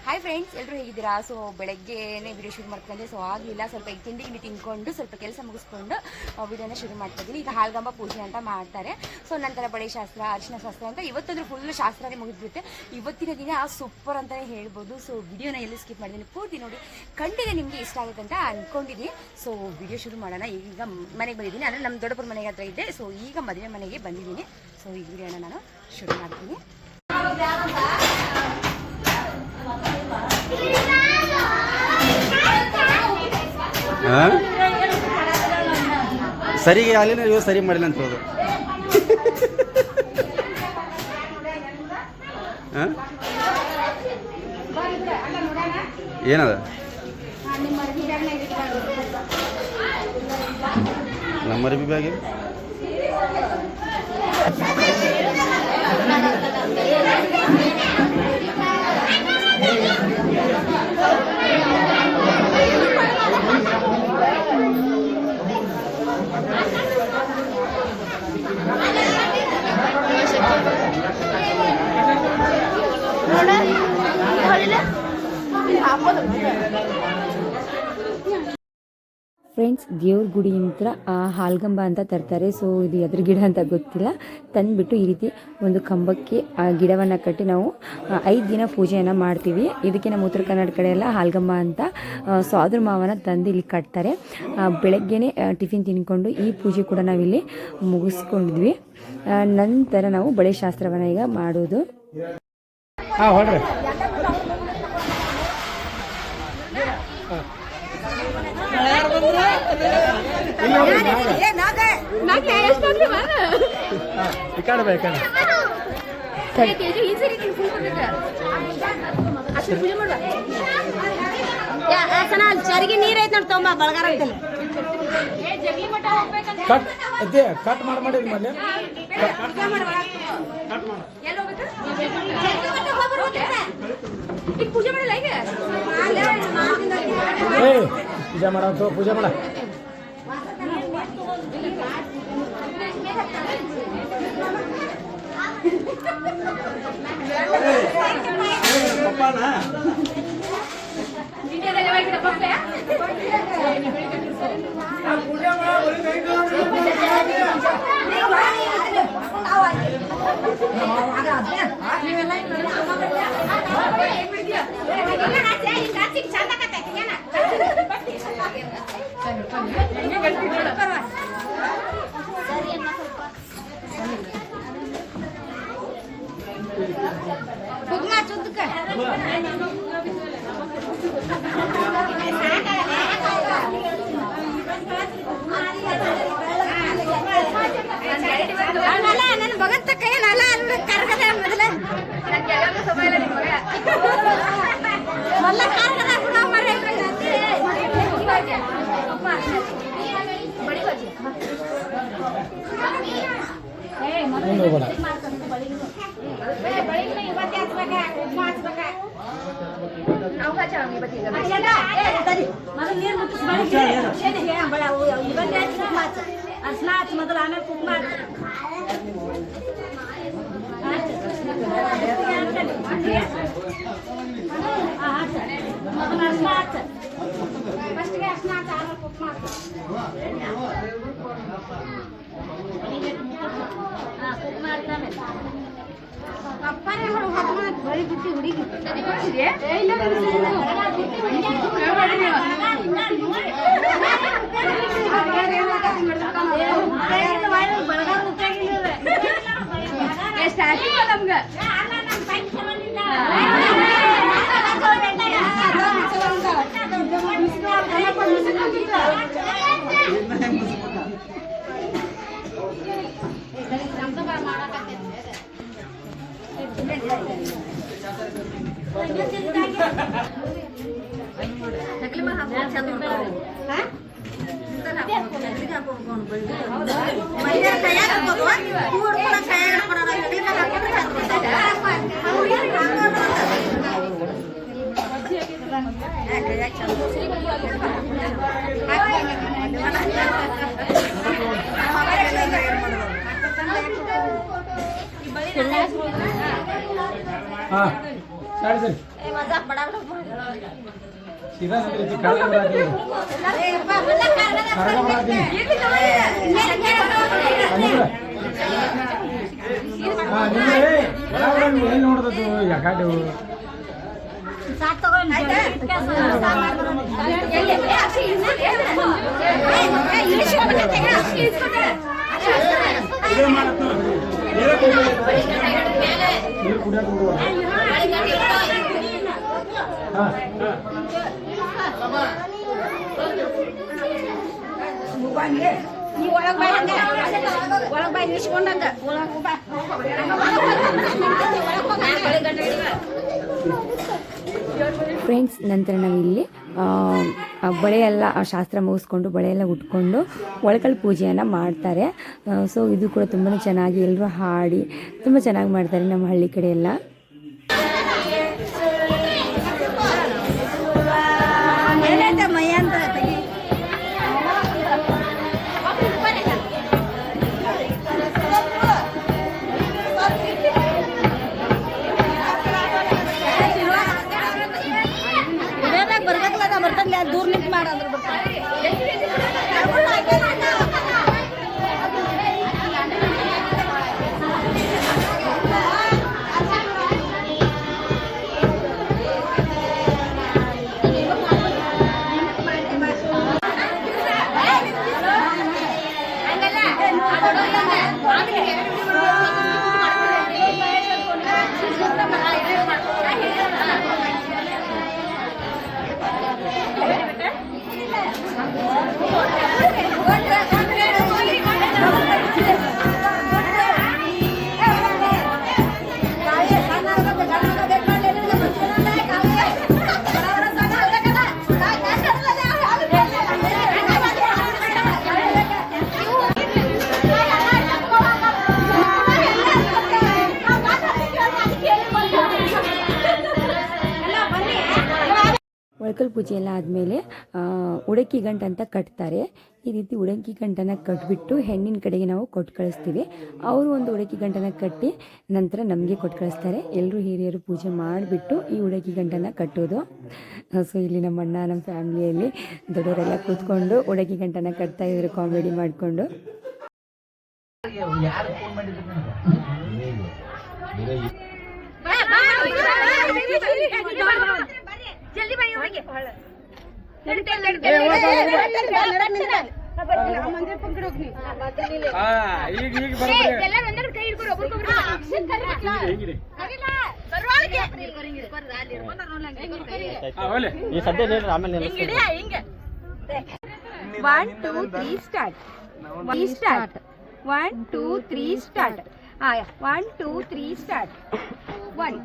Hi friends, ಎಲ್ಲರೂ ಹೇಗಿದ್ದೀರಾ? So ಬೆಳಗ್ಗೆನೇ ವಿಡಿಯೋ ಶುರು ಮಾಡ್ಕೊಂಡೆ. ಸೊ ಆಗಲಿಲ್ಲ, ಸ್ವಲ್ಪ ಈಗ ತಿಂಡಿ ತಿನ್ಕೊಂಡು ಸ್ವಲ್ಪ ಕೆಲಸ ಮುಗಿಸ್ಕೊಂಡು ವಿಡಿಯೋನ ಶುರು ಮಾಡ್ತಿದ್ದೀನಿ. ಈಗ ಹಾಲ್ಗಂಬ ಪೂಜೆ ಅಂತ ಮಾಡ್ತಾರೆ. ಸೊ ನಂತರ ಬಳೆ ಶಾಸ್ತ್ರ, ಅರಿಶಿನ ಶಾಸ್ತ್ರ ಅಂತ ಇವತ್ತಂದ್ರೆ ಫುಲ್ ಶಾಸ್ತ್ರನೇ ಮುಗಿದ್ಬಿಡುತ್ತೆ. ಇವತ್ತಿನ ದಿನ ಸೂಪರ್ ಅಂತಲೇ ಹೇಳ್ಬೋದು. ಸೊ ವಿಡಿಯೋನ ಎಲ್ಲಿ ಸ್ಕಿಪ್ ಮಾಡಿದ್ದೀನಿ, ಪೂರ್ತಿ ನೋಡಿ. ಖಂಡಿತ ನಿಮಗೆ ಇಷ್ಟ ಆಗುತ್ತೆ ಅಂತ ಅಂದ್ಕೊಂಡಿದ್ದೀನಿ. ಸೊ ವಿಡಿಯೋ ಶುರು ಮಾಡೋಣ. ಈಗ ಮನೆಗೆ ಬಂದಿದ್ದೀನಿ, ಅಂದರೆ ನಮ್ಮ ದೊಡ್ಡಪ್ಪರ ಮನೆಗೆ ಹತ್ರ ಇದ್ದೆ. ಸೊ ಈಗ ಮದುವೆ ಮನೆಗೆ ಬಂದಿದ್ದೀನಿ. ಸೊ ಈ ವಿಡಿಯೋನ ನಾನು ಶುರು ಮಾಡ್ತೀನಿ. ಸರಿಗೆ ಅಲ್ಲಿನ ಇವು ಸರಿ ಮಾಡಿಲ್ಲ ಅಂತ ಹೇಳೋದು. ಏನದ ನಮ್ಮ ಅರ್ಬಿ ಬ್ಯಾಗ್ ಫ್ರೆಂಡ್ಸ್, ದೇವ್ರ ಗುಡಿ ಹತ್ರ ಹಾಲ್ಗಂಬ ಅಂತ ತರ್ತಾರೆ. ಸೊ ಇದು ಎದ್ರ ಗಿಡ ಅಂತ ಗೊತ್ತಿಲ್ಲ. ತಂದುಬಿಟ್ಟು ಈ ರೀತಿ ಒಂದು ಕಂಬಕ್ಕೆ ಆ ಗಿಡವನ್ನು ಕಟ್ಟಿ ನಾವು 5 ದಿನ ಪೂಜೆಯನ್ನು ಮಾಡ್ತೀವಿ. ಇದಕ್ಕೆ ನಮ್ಮ ಉತ್ತರ ಕನ್ನಡ ಕಡೆ ಎಲ್ಲ ಹಾಲ್ಗಂಬ ಅಂತ ಸ್ವಾದ್ರ ಮಾವನ ತಂದು ಇಲ್ಲಿ ಕಟ್ತಾರೆ. ಬೆಳಗ್ಗೆನೇ ಟಿಫಿನ್ ತಿನ್ಕೊಂಡು ಈ ಪೂಜೆ ಕೂಡ ನಾವಿಲ್ಲಿ ಮುಗಿಸ್ಕೊಂಡಿದ್ವಿ. ನಂತರ ನಾವು ಬಳೆ ಶಾಸ್ತ್ರವನ್ನು ಈಗ ಮಾಡೋದು. ಚರಿಗೆ ನೀರ್ ಐತ್ ನೋಡಿ ತೊಂಬ ಬಳಗಾರ ಅಂತಲ್ಲ ಕಟ್ ಮಾಡಿದ್ರಿ ಮನೆ ಪೂಜೆ ಮಾಡಲ್ಲ ಈಗ ಪೂಜೆ ಮಾಡೋ ಪೂಜೆ ಮಾಡ ನನ್ನ ಭಗಂತ ಕೈ ನಲ್ಲ ಕರ್ಗದ ಮೊದಲ ಮೊದಲು ಆಮೇಲೆ ಕುಂಕುಮ ಬಳಿ ಬಿಟ್ಟು ಹುಡುಗಿ ನಮ್ಗೆ ಹಾಂ ಸರಿ ಸರಿ ಸೀದಾ ನಿಂದ್ರಿ ಕರ್ಗ ಬರಾತೀನಿ ಹಾಂ ನಿಮ್ಗೆ ಏನು ನೋಡ್ದದ್ದು ಯಾಕಾಡು ನೀರು ಕುಡಿಯಕ್ಕೆ ಹೋಗುವ ಹಾಂ ನೀವು ಒಳಗೆ ಬಾಯ್ ಹಂಗೆ ಒಳಗೆ ಬಾಯ್ ನಿಲ್ಸ್ಕೊಂಡಂಗ ಒಳಗೆ ಬಾ ಫ್ರೆಂಡ್ಸ್, ನಂತರ ನಾವಿಲ್ಲಿ ಬಳೆಯೆಲ್ಲ ಶಾಸ್ತ್ರ ಮುಗಿಸ್ಕೊಂಡು ಬಳೆಯೆಲ್ಲ ಉಟ್ಕೊಂಡು ಒಳಕಲ್ ಪೂಜೆಯನ್ನು ಮಾಡ್ತಾರೆ. ಸೊ ಇದು ಕೂಡ ತುಂಬಾ ಚೆನ್ನಾಗಿ ಎಲ್ಲರೂ ಹಾಡಿ ತುಂಬ ಚೆನ್ನಾಗಿ ಮಾಡ್ತಾರೆ ನಮ್ಮ ಹಳ್ಳಿ ಕಡೆ ಎಲ್ಲ. ದೂರ ನಿಂತು ಮಾಡಂದ್ರೆ ಬರ್ತಾರೆ. ಒಳಕಲ್ ಪೂಜೆ ಎಲ್ಲ ಆದಮೇಲೆ ಉಡಕ್ಕಿ ಗಂಟು ಅಂತ ಕಟ್ತಾರೆ. ಈ ರೀತಿ ಉಡಕ್ಕಿ ಗಂಟನ್ನು ಕಟ್ಟಿಬಿಟ್ಟು ಹೆಣ್ಣಿನ ಕಡೆಗೆ ನಾವು ಕೊಟ್ಟು ಕಳಿಸ್ತೀವಿ. ಅವರು ಒಂದು ಉಡಕ್ಕಿ ಗಂಟನ್ನು ಕಟ್ಟಿ ನಂತರ ನಮಗೆ ಕೊಟ್ಟು ಕಳಿಸ್ತಾರೆ. ಎಲ್ಲರೂ ಹಿರಿಯರು ಪೂಜೆ ಮಾಡಿಬಿಟ್ಟು ಈ ಉಡಕ್ಕಿ ಗಂಟನ್ನು ಕಟ್ಟೋದು. ಸೊ ಇಲ್ಲಿ ನಮ್ಮ ಅಣ್ಣ ನಮ್ಮ ಫ್ಯಾಮಿಲಿಯಲ್ಲಿ ದೊಡ್ಡವರೆಲ್ಲ ಕೂತ್ಕೊಂಡು ಉಡಕ್ಕಿ ಗಂಟನ್ನು ಕಟ್ತಾ ಇದ್ರು ಕಾಮಿಡಿ ಮಾಡಿಕೊಂಡು. ಜಲ್ದಿ ಬನ್ನಿ ಹೋಗಿ One, two, three, start. 1, 2, 3, start. 1, 2, 3, start. 1.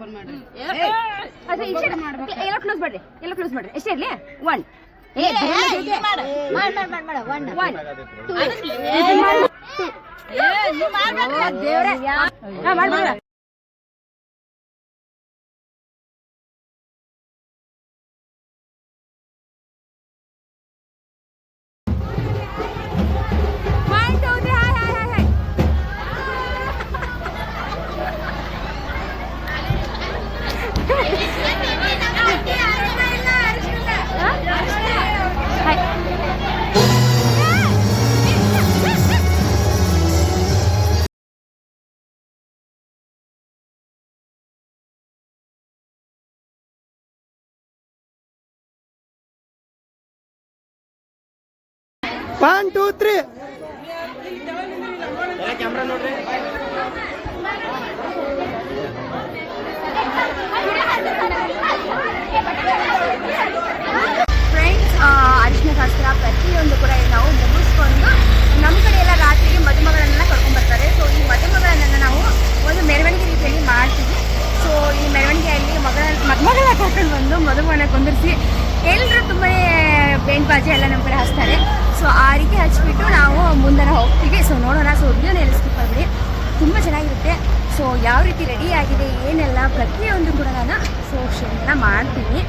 ಎಲ್ಲ ಕ್ಲೋಸ್ ಮಾಡ್ರಿ ಎಷ್ಟೇ ಇರ್ಲಿ. 1. ಮಾಡ್ಬೇಡ. One, two, three. ಕ್ಯಾಮ್ರಾ ನೋಡ್ರಿ. ಫ್ರೆಂಡ್ಸ್, ಅರಿಶಿನ ಶಾಸ್ತ್ರ ಪ್ರತಿಯೊಂದು ಕೂಡ ನಾವು ಮುಗಿಸ್ಕೊಂಡು ನಮ್ಮ ಕಡೆ ಎಲ್ಲ ರಾತ್ರಿಗೆ ಮದುಮಗಳನ್ನೆಲ್ಲ ಕರ್ಕೊಂಡ್ಬರ್ತಾರೆ. ಸೊ ಈ ಮದುಮಗಳನ್ನೆಲ್ಲ ನಾವು ಒಂದು ಮೆರವಣಿಗೆ ರೀತಿಯಲ್ಲಿ ಮಾಡ್ತೀವಿ. ಸೊ ಈ ಮೆರವಣಿಗೆಯಲ್ಲಿ ಮದುಮಗಳ ಕರ್ಕೊಂಡು ಬಂದು ಮದುಮಗನ ಕುಂದಿರಿಸಿ ಎಲ್ಲರೂ ತುಂಬಾ ಬೇಂಟ್ ಬಾಜಿ ಎಲ್ಲ ನಮ್ಮ ಕಡೆ ಹಚ್ತಾರೆ. ಸೊ ಆ ರೀತಿ ಹಚ್ಬಿಟ್ಟು ನಾವು ಮುಂದೆ ಹೋಗ್ತೀವಿ. ಸೊ ನೋಡೋಣ. ಸೊ ವಿಡಿಯೋನ ಸ್ಕಿಪ್ ಮಾಡಿಬಿಡಿ, ತುಂಬ ಚೆನ್ನಾಗಿರುತ್ತೆ. ಸೊ ಯಾವ ರೀತಿ ರೆಡಿ ಆಗಿದೆ ಏನೆಲ್ಲ ಪ್ರತಿಯೊಂದು ಕೂಡ ನಾನು ಶೇರ್ ಮಾಡ್ತೀನಿ.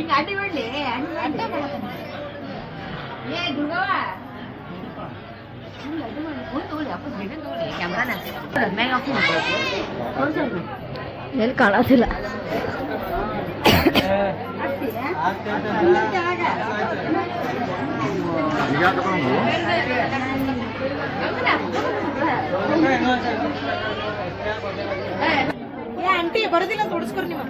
ಈಗ ಅಡ್ಡಿ ಬಿಡ್ಲಿ ಏ ದುರ್ಗವ್ವ ಎಲ್ಲಿ ಕಾಣತಿಲ್ಲ ಆಂಟಿ ಬರೋದಿಲ್ಲ ತೋಡಿಸ್ಕೊರಿ ನೀವು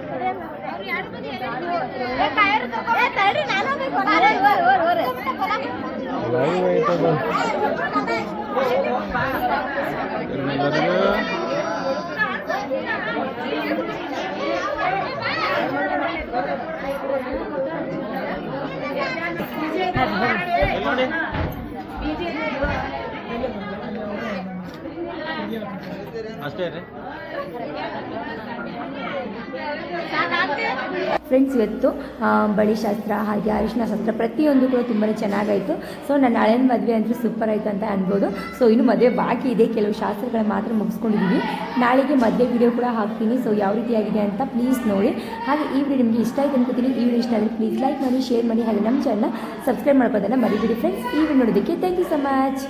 ಅಷ್ಟೇ ರೀ ಫ್ರೆಂಡ್ಸ್, ಇವತ್ತು ಬಳಿ ಶಾಸ್ತ್ರ ಹಾಗೆ ಅರಿಶಿನ ಶಾಸ್ತ್ರ ಪ್ರತಿಯೊಂದು ಕೂಡ ತುಂಬಾ ಚೆನ್ನಾಗಾಯಿತು. ಸೊ ನನ್ನ ಹಳೆಯ ಮದುವೆ ಅಂತೂ ಸೂಪರ್ ಆಯಿತು ಅಂತ ಅನ್ಬೋದು. ಸೊ ಇನ್ನು ಮದುವೆ ಬಾಕಿ ಇದೆ, ಕೆಲವು ಶಾಸ್ತ್ರಗಳ ಮಾತ್ರ ಮುಗಿಸ್ಕೊಂಡಿದ್ದೀವಿ. ನಾಳೆಗೆ ಮದುವೆ ವಿಡಿಯೋ ಕೂಡ ಹಾಕ್ತೀನಿ. ಸೊ ಯಾವ ರೀತಿಯಾಗಿದೆ ಅಂತ ಪ್ಲೀಸ್ ನೋಡಿ. ಹಾಗೆ ಈ ವಿಡಿಯೋ ನಿಮಗೆ ಇಷ್ಟ ಆಯ್ತು ಅನ್ಕೋತೀನಿ. ಈ ವಿಡಿಯೋ ಇಷ್ಟ ಆದರೆ ಪ್ಲೀಸ್ ಲೈಕ್ ಮಾಡಿ, ಶೇರ್ ಮಾಡಿ, ಹಾಗೆ ನಮ್ಮ ಚಾನಲ್ನ ಸಬ್ಸ್ಕ್ರೈಬ್ ಮಾಡ್ಕೋದನ್ನು ಮರಿಬೇಡಿ ಫ್ರೆಂಡ್ಸ್. ಈ ವಿಡಿಯೋ ನೋಡೋದಕ್ಕೆ ಥ್ಯಾಂಕ್ ಯು ಸೊ ಮಚ್.